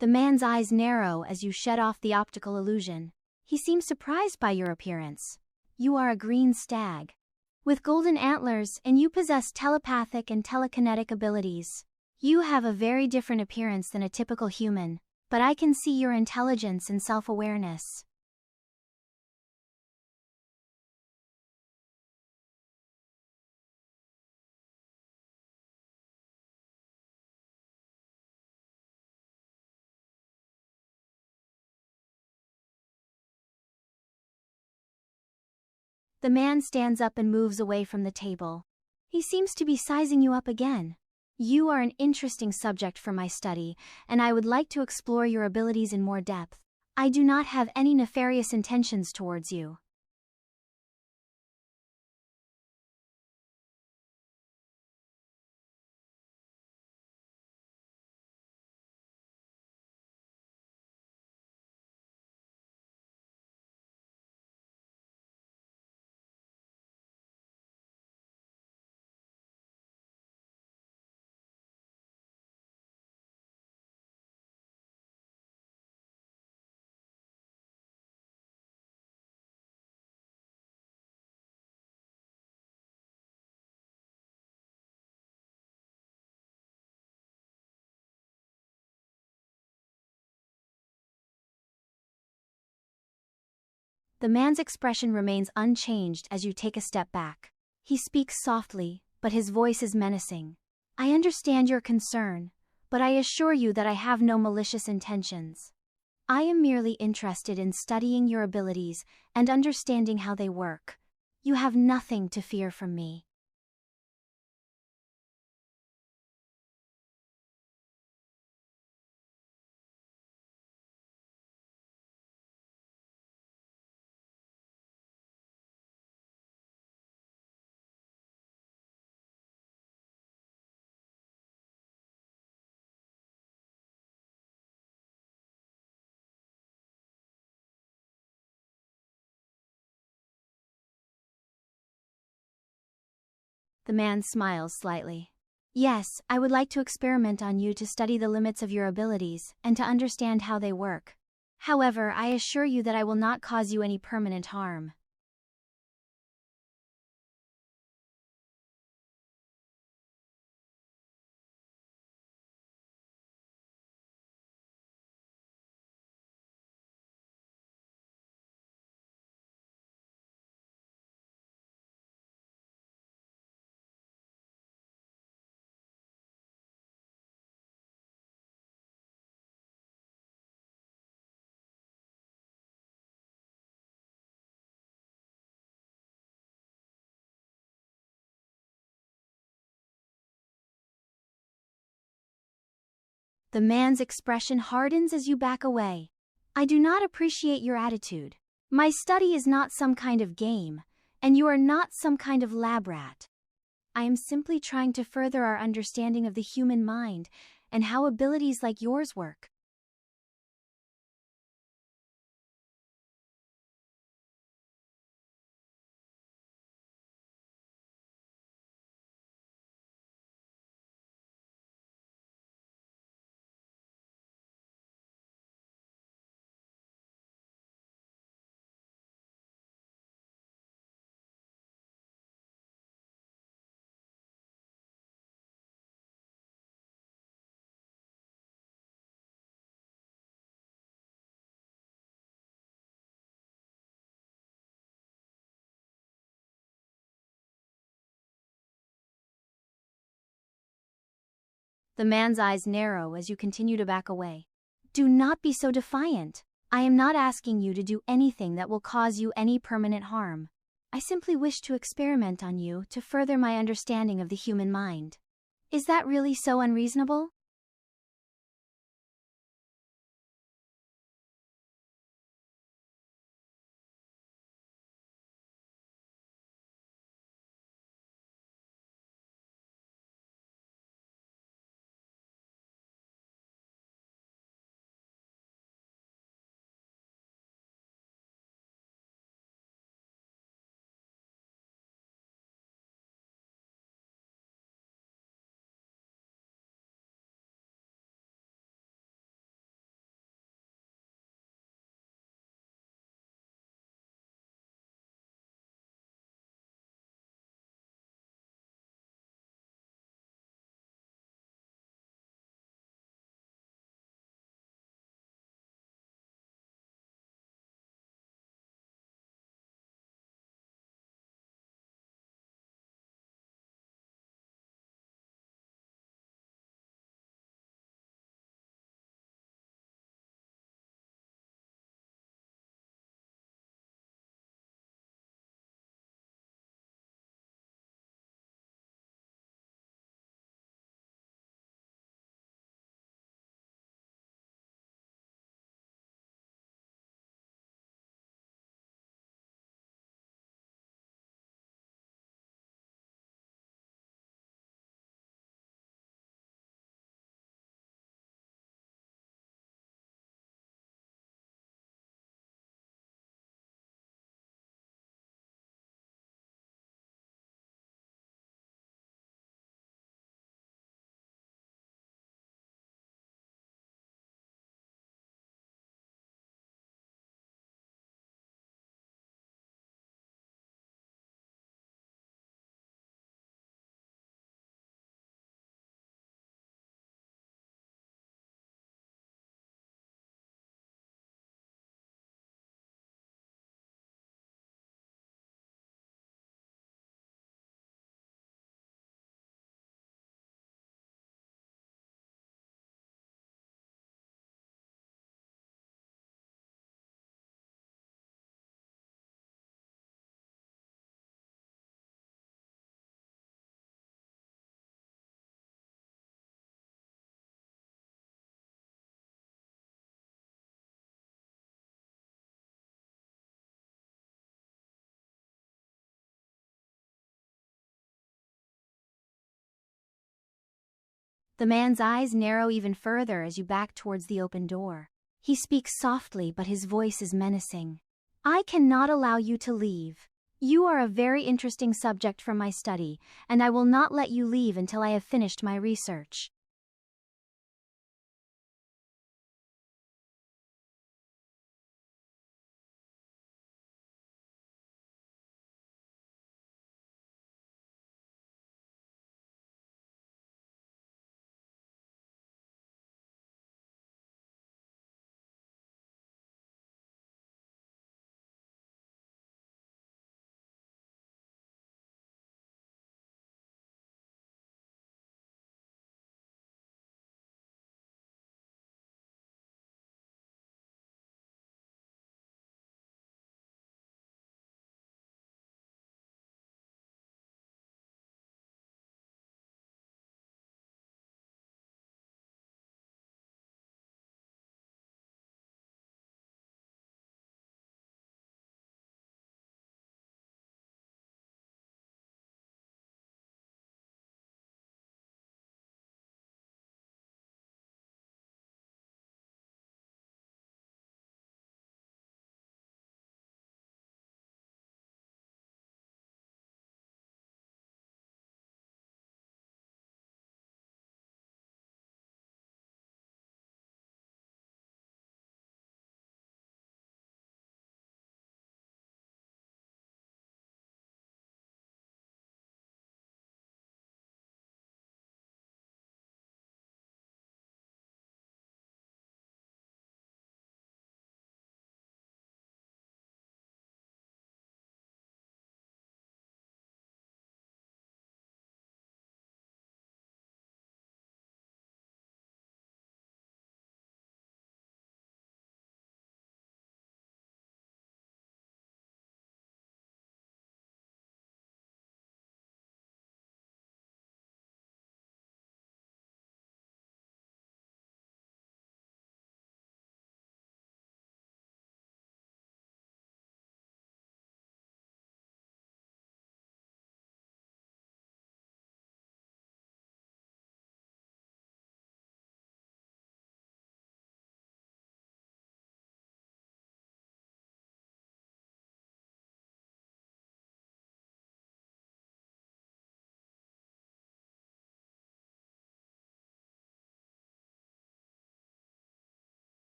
The man's eyes narrow as you shed off the optical illusion. He seems surprised by your appearance. You are a green stag with golden antlers, and you possess telepathic and telekinetic abilities. You have a very different appearance than a typical human, but I can see your intelligence and self-awareness. The man stands up and moves away from the table. He seems to be sizing you up again. You are an interesting subject for my study, and I would like to explore your abilities in more depth. I do not have any nefarious intentions towards you. The man's expression remains unchanged as you take a step back. He speaks softly, but his voice is menacing. I understand your concern, but I assure you that I have no malicious intentions. I am merely interested in studying your abilities and understanding how they work. You have nothing to fear from me. The man smiles slightly. Yes, I would like to experiment on you to study the limits of your abilities and to understand how they work. However, I assure you that I will not cause you any permanent harm. The man's expression hardens as you back away. I do not appreciate your attitude. My study is not some kind of game, and you are not some kind of lab rat. I am simply trying to further our understanding of the human mind and how abilities like yours work. The man's eyes narrow as you continue to back away. Do not be so defiant. I am not asking you to do anything that will cause you any permanent harm. I simply wish to experiment on you to further my understanding of the human mind. Is that really so unreasonable? The man's eyes narrow even further as you back towards the open door. He speaks softly, but his voice is menacing. I cannot allow you to leave. You are a very interesting subject from my study, and I will not let you leave until I have finished my research.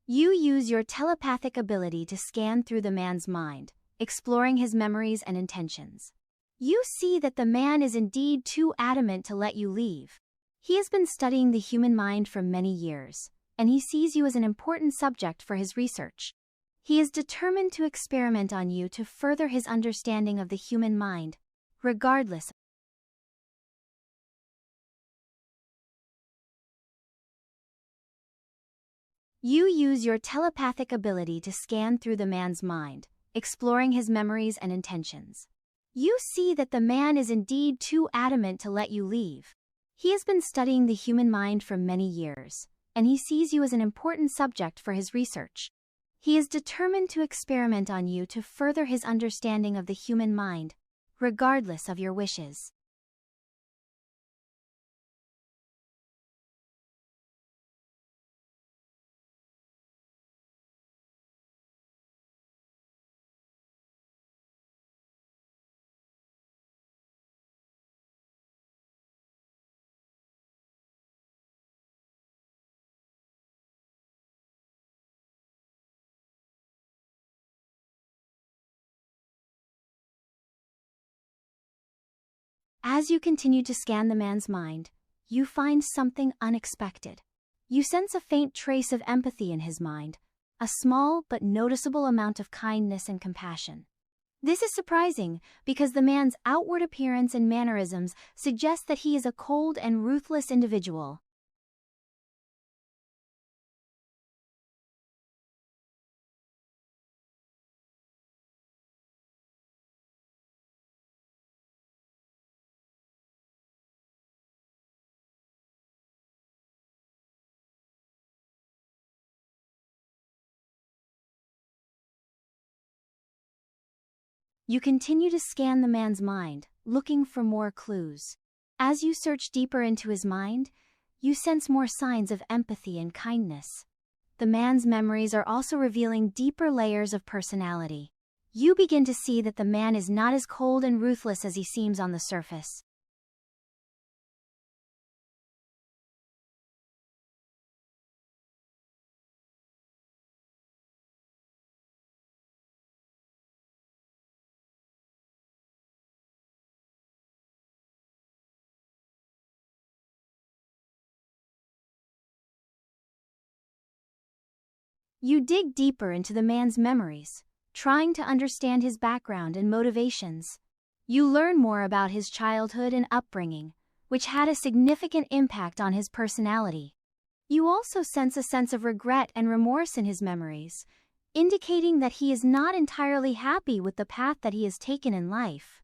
You use your telepathic ability to scan through the man's mind, exploring his memories and intentions. You see that the man is indeed too adamant to let you leave. He has been studying the human mind for many years, and he sees you as an important subject for his research. He is determined to experiment on you to further his understanding of the human mind, regardless. You use your telepathic ability to scan through the man's mind, exploring his memories and intentions. You see that the man is indeed too adamant to let you leave. He has been studying the human mind for many years, and he sees you as an important subject for his research. He is determined to experiment on you to further his understanding of the human mind, regardless of your wishes. As you continue to scan the man's mind, you find something unexpected. You sense a faint trace of empathy in his mind, a small but noticeable amount of kindness and compassion. This is surprising because the man's outward appearance and mannerisms suggest that he is a cold and ruthless individual. You continue to scan the man's mind, looking for more clues. As you search deeper into his mind, you sense more signs of empathy and kindness. The man's memories are also revealing deeper layers of personality. You begin to see that the man is not as cold and ruthless as he seems on the surface. You dig deeper into the man's memories, trying to understand his background and motivations. You learn more about his childhood and upbringing, which had a significant impact on his personality. You also sense a sense of regret and remorse in his memories, indicating that he is not entirely happy with the path that he has taken in life.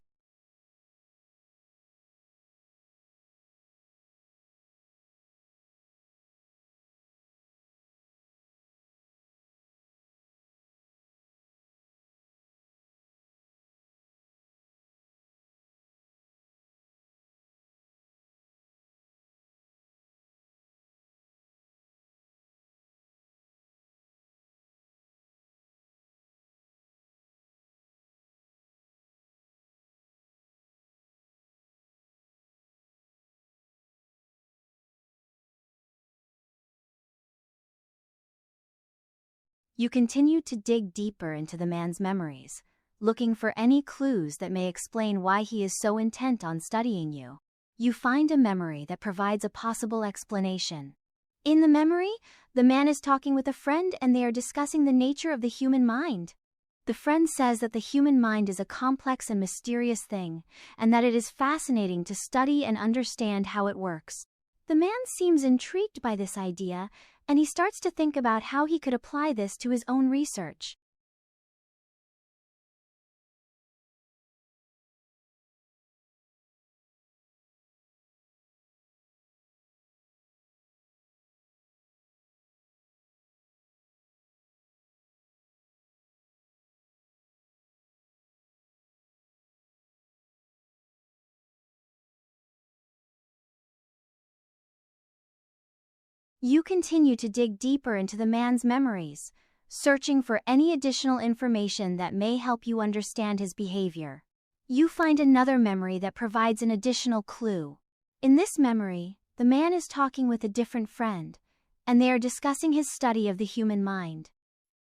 You continue to dig deeper into the man's memories, looking for any clues that may explain why he is so intent on studying you. You find a memory that provides a possible explanation. In the memory, the man is talking with a friend and they are discussing the nature of the human mind. The friend says that the human mind is a complex and mysterious thing, and that it is fascinating to study and understand how it works. The man seems intrigued by this idea, and he starts to think about how he could apply this to his own research. You continue to dig deeper into the man's memories, searching for any additional information that may help you understand his behavior. You find another memory that provides an additional clue. In this memory, the man is talking with a different friend, and they are discussing his study of the human mind.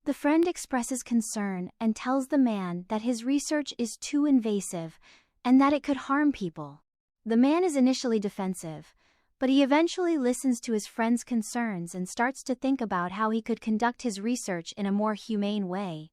The friend expresses concern and tells the man that his research is too invasive and that it could harm people. The man is initially defensive, but he eventually listens to his friend's concerns and starts to think about how he could conduct his research in a more humane way.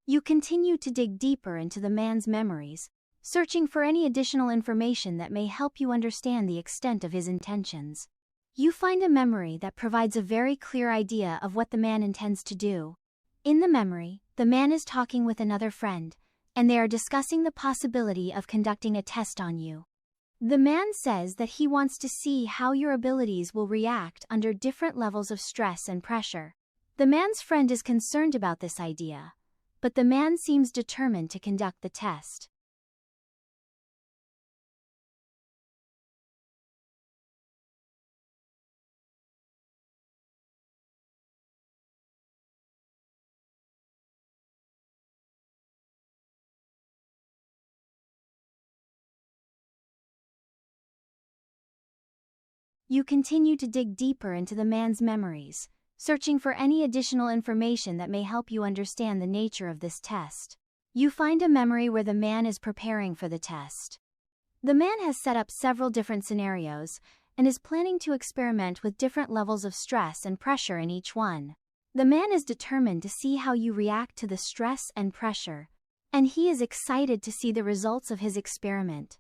You continue to dig deeper into the man's memories, searching for any additional information that may help you understand the extent of his intentions. You find a memory that provides a very clear idea of what the man intends to do. In the memory, the man is talking with another friend, and they are discussing the possibility of conducting a test on you. The man says that he wants to see how your abilities will react under different levels of stress and pressure. The man's friend is concerned about this idea, but the man seems determined to conduct the test. You continue to dig deeper into the man's memories, searching for any additional information that may help you understand the nature of this test. You find a memory where the man is preparing for the test. The man has set up several different scenarios, and is planning to experiment with different levels of stress and pressure in each one. The man is determined to see how you react to the stress and pressure, and he is excited to see the results of his experiment.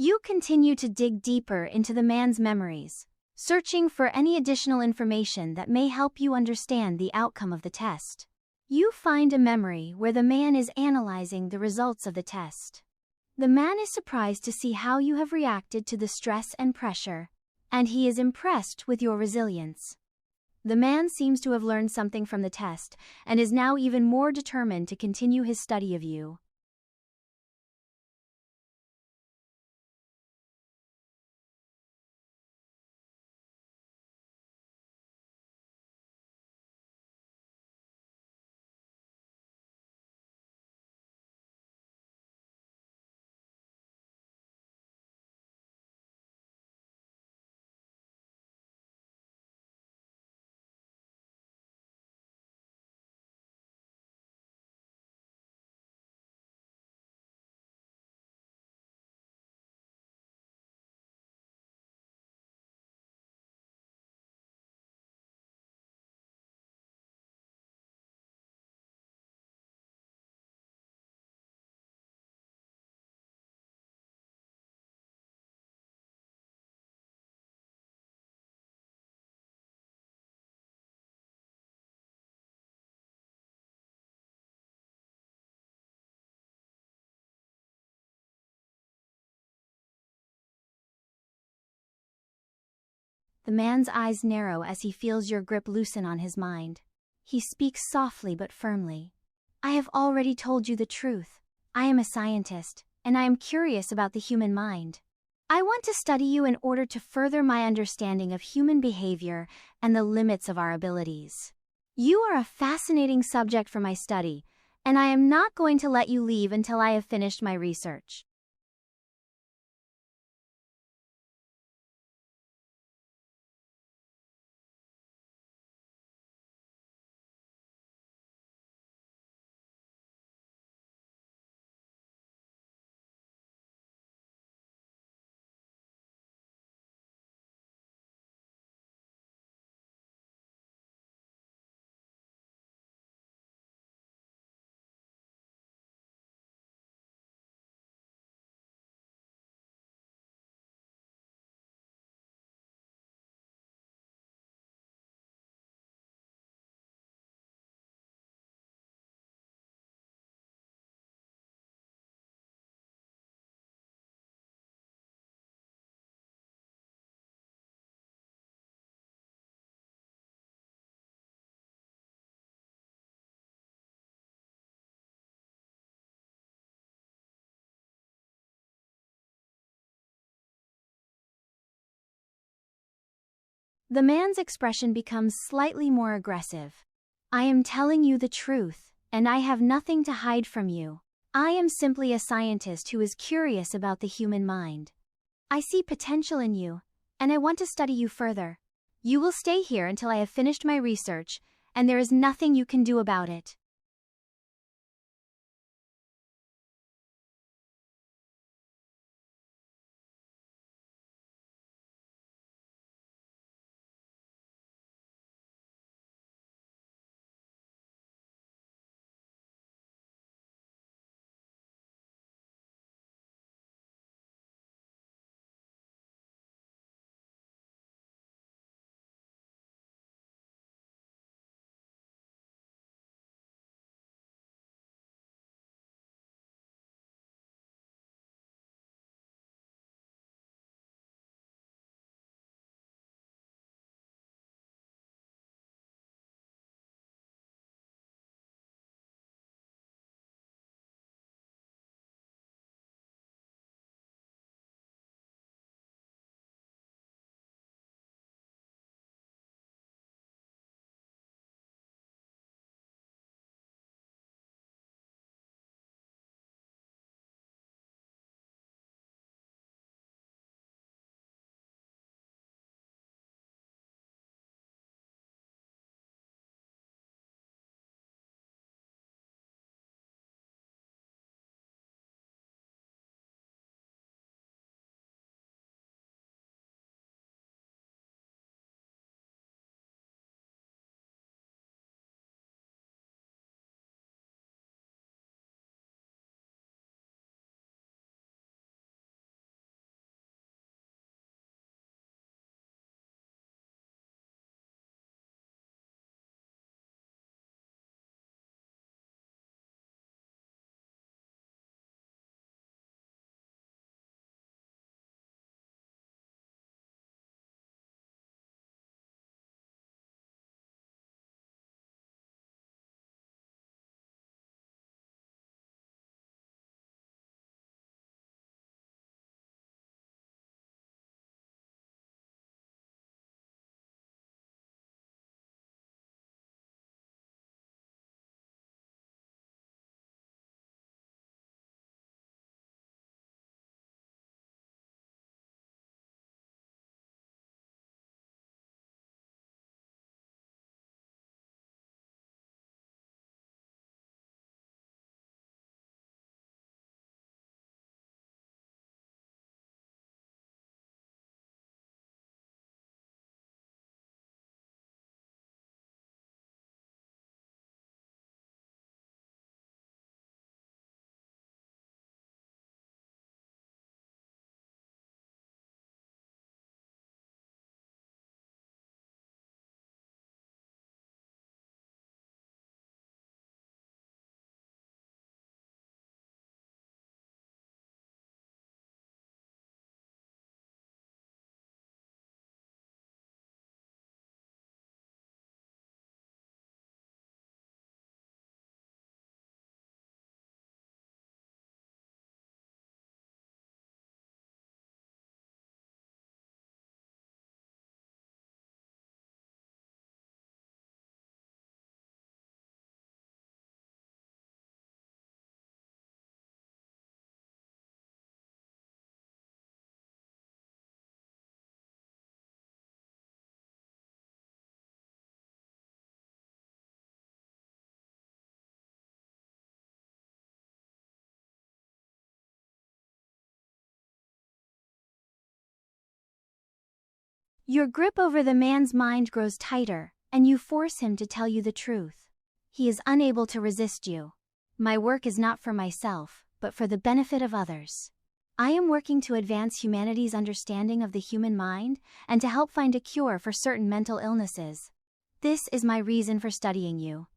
You continue to dig deeper into the man's memories, searching for any additional information that may help you understand the outcome of the test. You find a memory where the man is analyzing the results of the test. The man is surprised to see how you have reacted to the stress and pressure, and he is impressed with your resilience. The man seems to have learned something from the test and is now even more determined to continue his study of you. The man's eyes narrow as he feels your grip loosen on his mind. He speaks softly but firmly. I have already told you the truth. I am a scientist, and I am curious about the human mind. I want to study you in order to further my understanding of human behavior and the limits of our abilities. You are a fascinating subject for my study, and I am not going to let you leave until I have finished my research. The man's expression becomes slightly more aggressive. I am telling you the truth, and I have nothing to hide from you. I am simply a scientist who is curious about the human mind. I see potential in you, and I want to study you further. You will stay here until I have finished my research, and there is nothing you can do about it. Your grip over the man's mind grows tighter, and you force him to tell you the truth. He is unable to resist you. My work is not for myself, but for the benefit of others. I am working to advance humanity's understanding of the human mind, and to help find a cure for certain mental illnesses. This is my reason for studying you.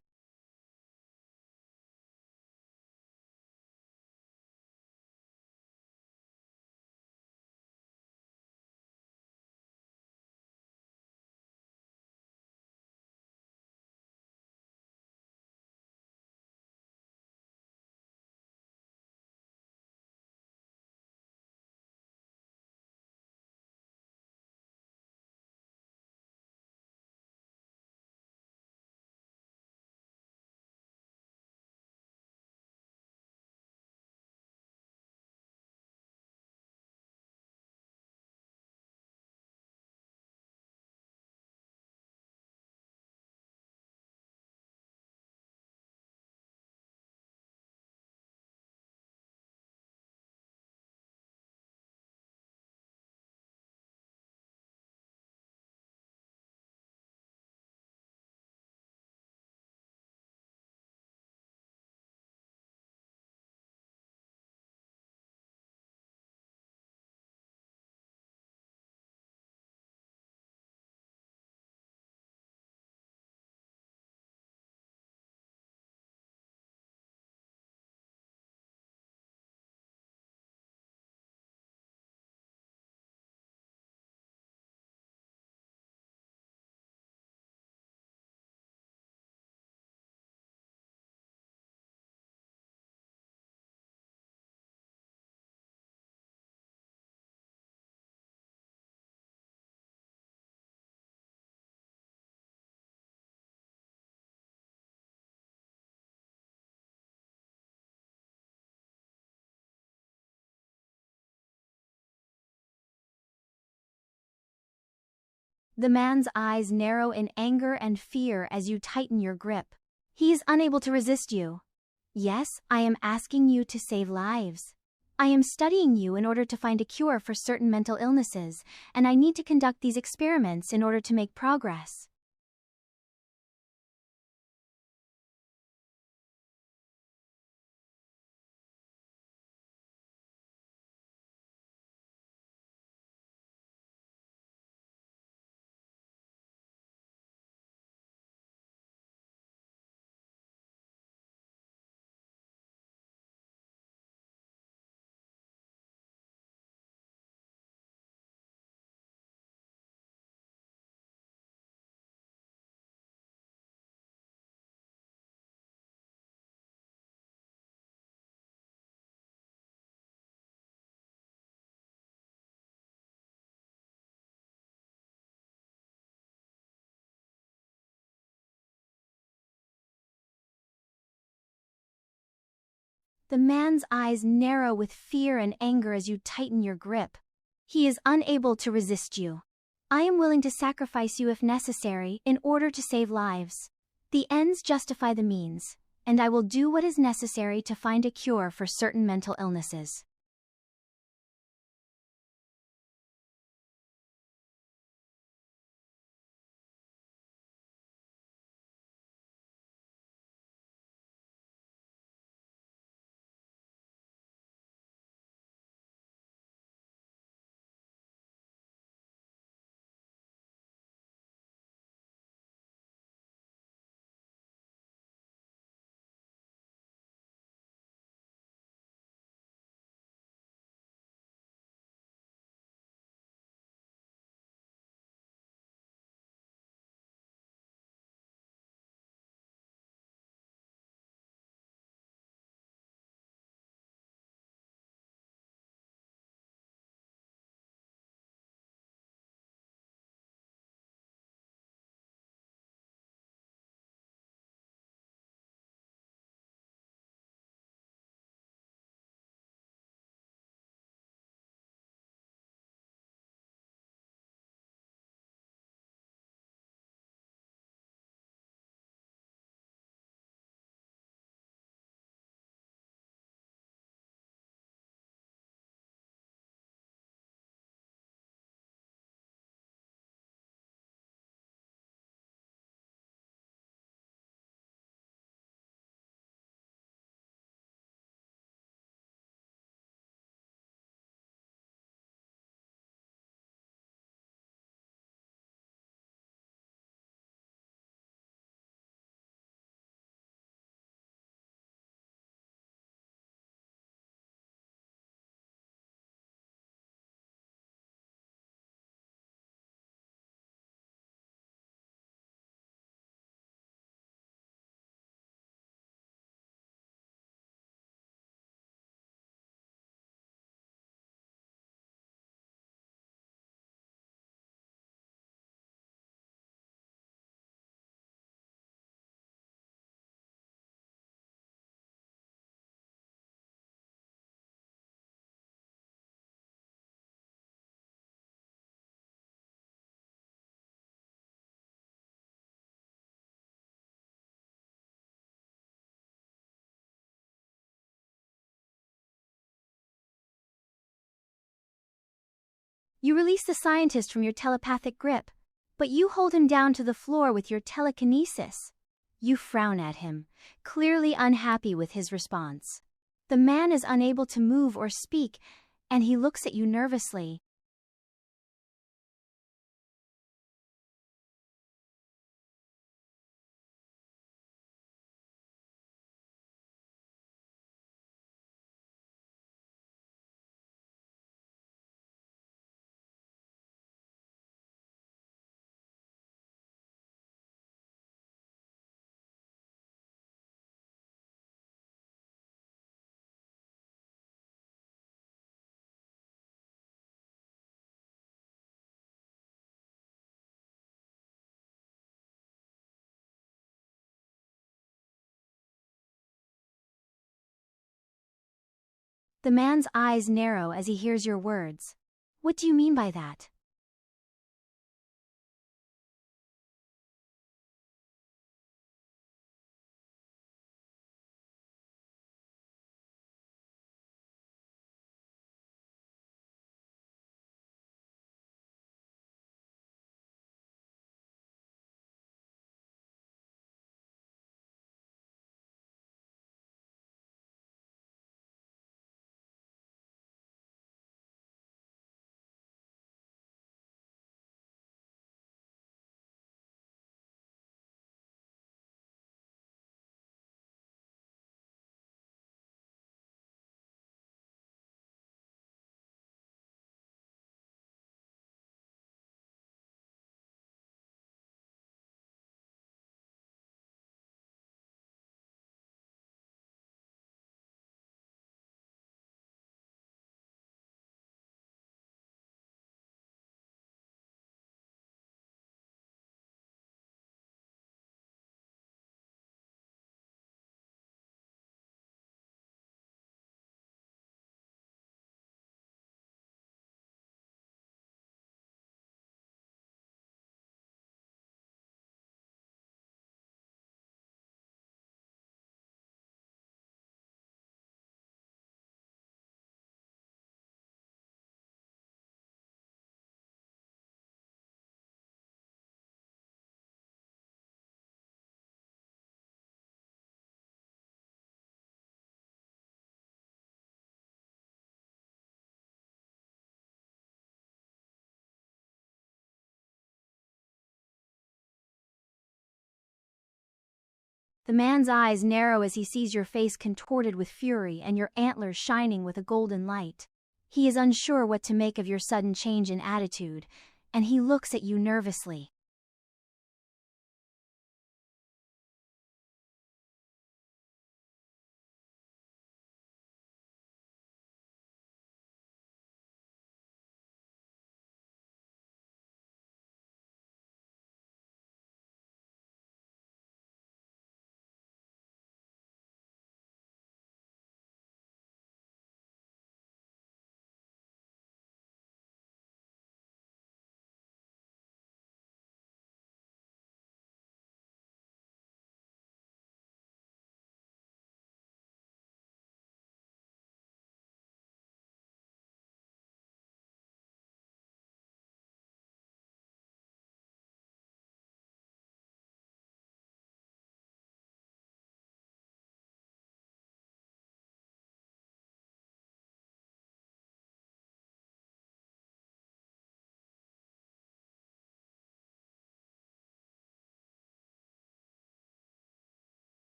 The man's eyes narrow in anger and fear as you tighten your grip. He is unable to resist you. Yes, I am asking you to save lives. I am studying you in order to find a cure for certain mental illnesses, and I need to conduct these experiments in order to make progress. The man's eyes narrow with fear and anger as you tighten your grip. He is unable to resist you. I am willing to sacrifice you if necessary in order to save lives. The ends justify the means, and I will do what is necessary to find a cure for certain mental illnesses. You release the scientist from your telepathic grip, but you hold him down to the floor with your telekinesis. You frown at him, clearly unhappy with his response. The man is unable to move or speak, and he looks at you nervously. The man's eyes narrow as he hears your words. What do you mean by that? The man's eyes narrow as he sees your face contorted with fury and your antlers shining with a golden light. He is unsure what to make of your sudden change in attitude, and he looks at you nervously.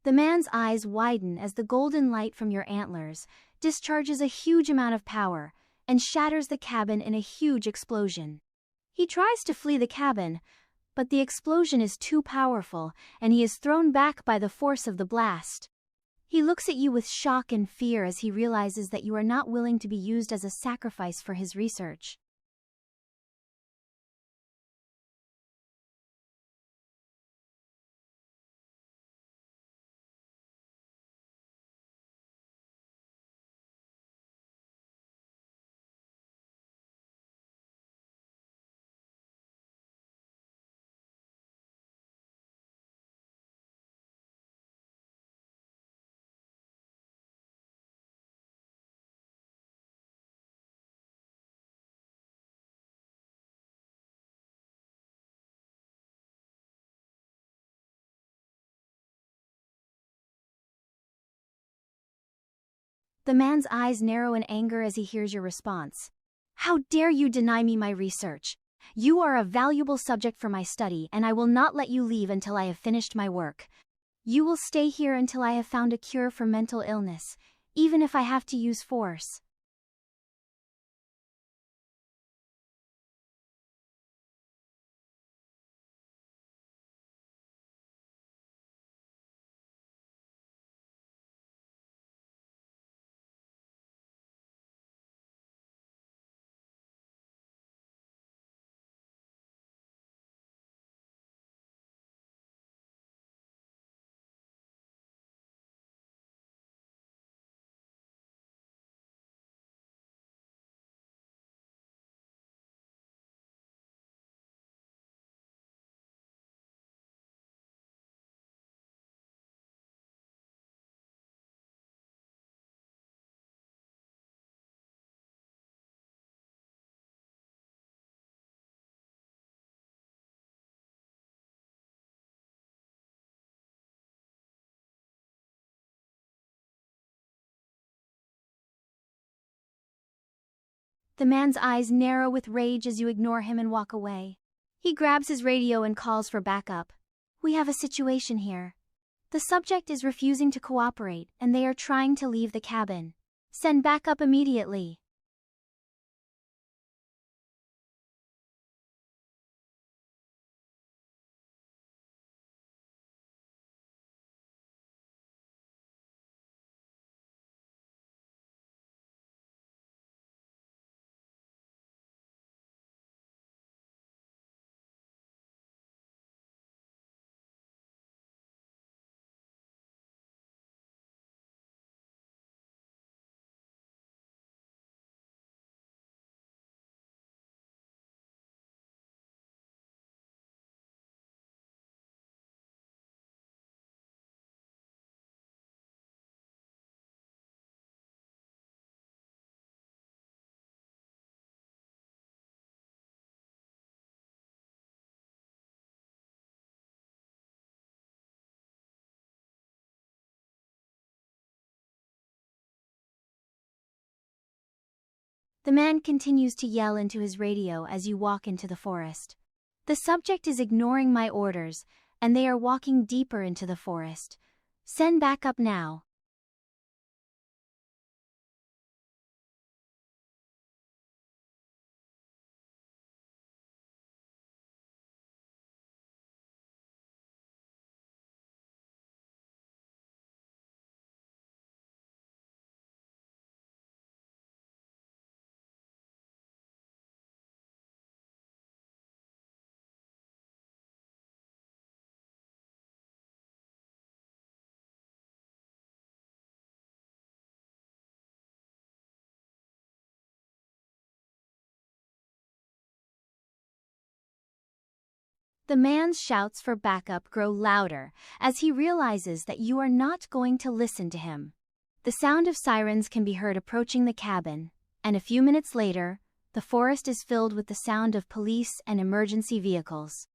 The man's eyes widen as the golden light from your antlers discharges a huge amount of power and shatters the cabin in a huge explosion. He tries to flee the cabin, but the explosion is too powerful and he is thrown back by the force of the blast. He looks at you with shock and fear as he realizes that you are not willing to be used as a sacrifice for his research. The man's eyes narrow in anger as he hears your response. How dare you deny me my research? You are a valuable subject for my study and I will not let you leave until I have finished my work. You will stay here until I have found a cure for mental illness, even if I have to use force. The man's eyes narrow with rage as you ignore him and walk away. He grabs his radio and calls for backup. We have a situation here. The subject is refusing to cooperate and they are trying to leave the cabin. Send backup immediately. The man continues to yell into his radio as you walk into the forest. The subject is ignoring my orders, and they are walking deeper into the forest. Send backup now. The man's shouts for backup grow louder as he realizes that you are not going to listen to him. The sound of sirens can be heard approaching the cabin, and a few minutes later, the forest is filled with the sound of police and emergency vehicles.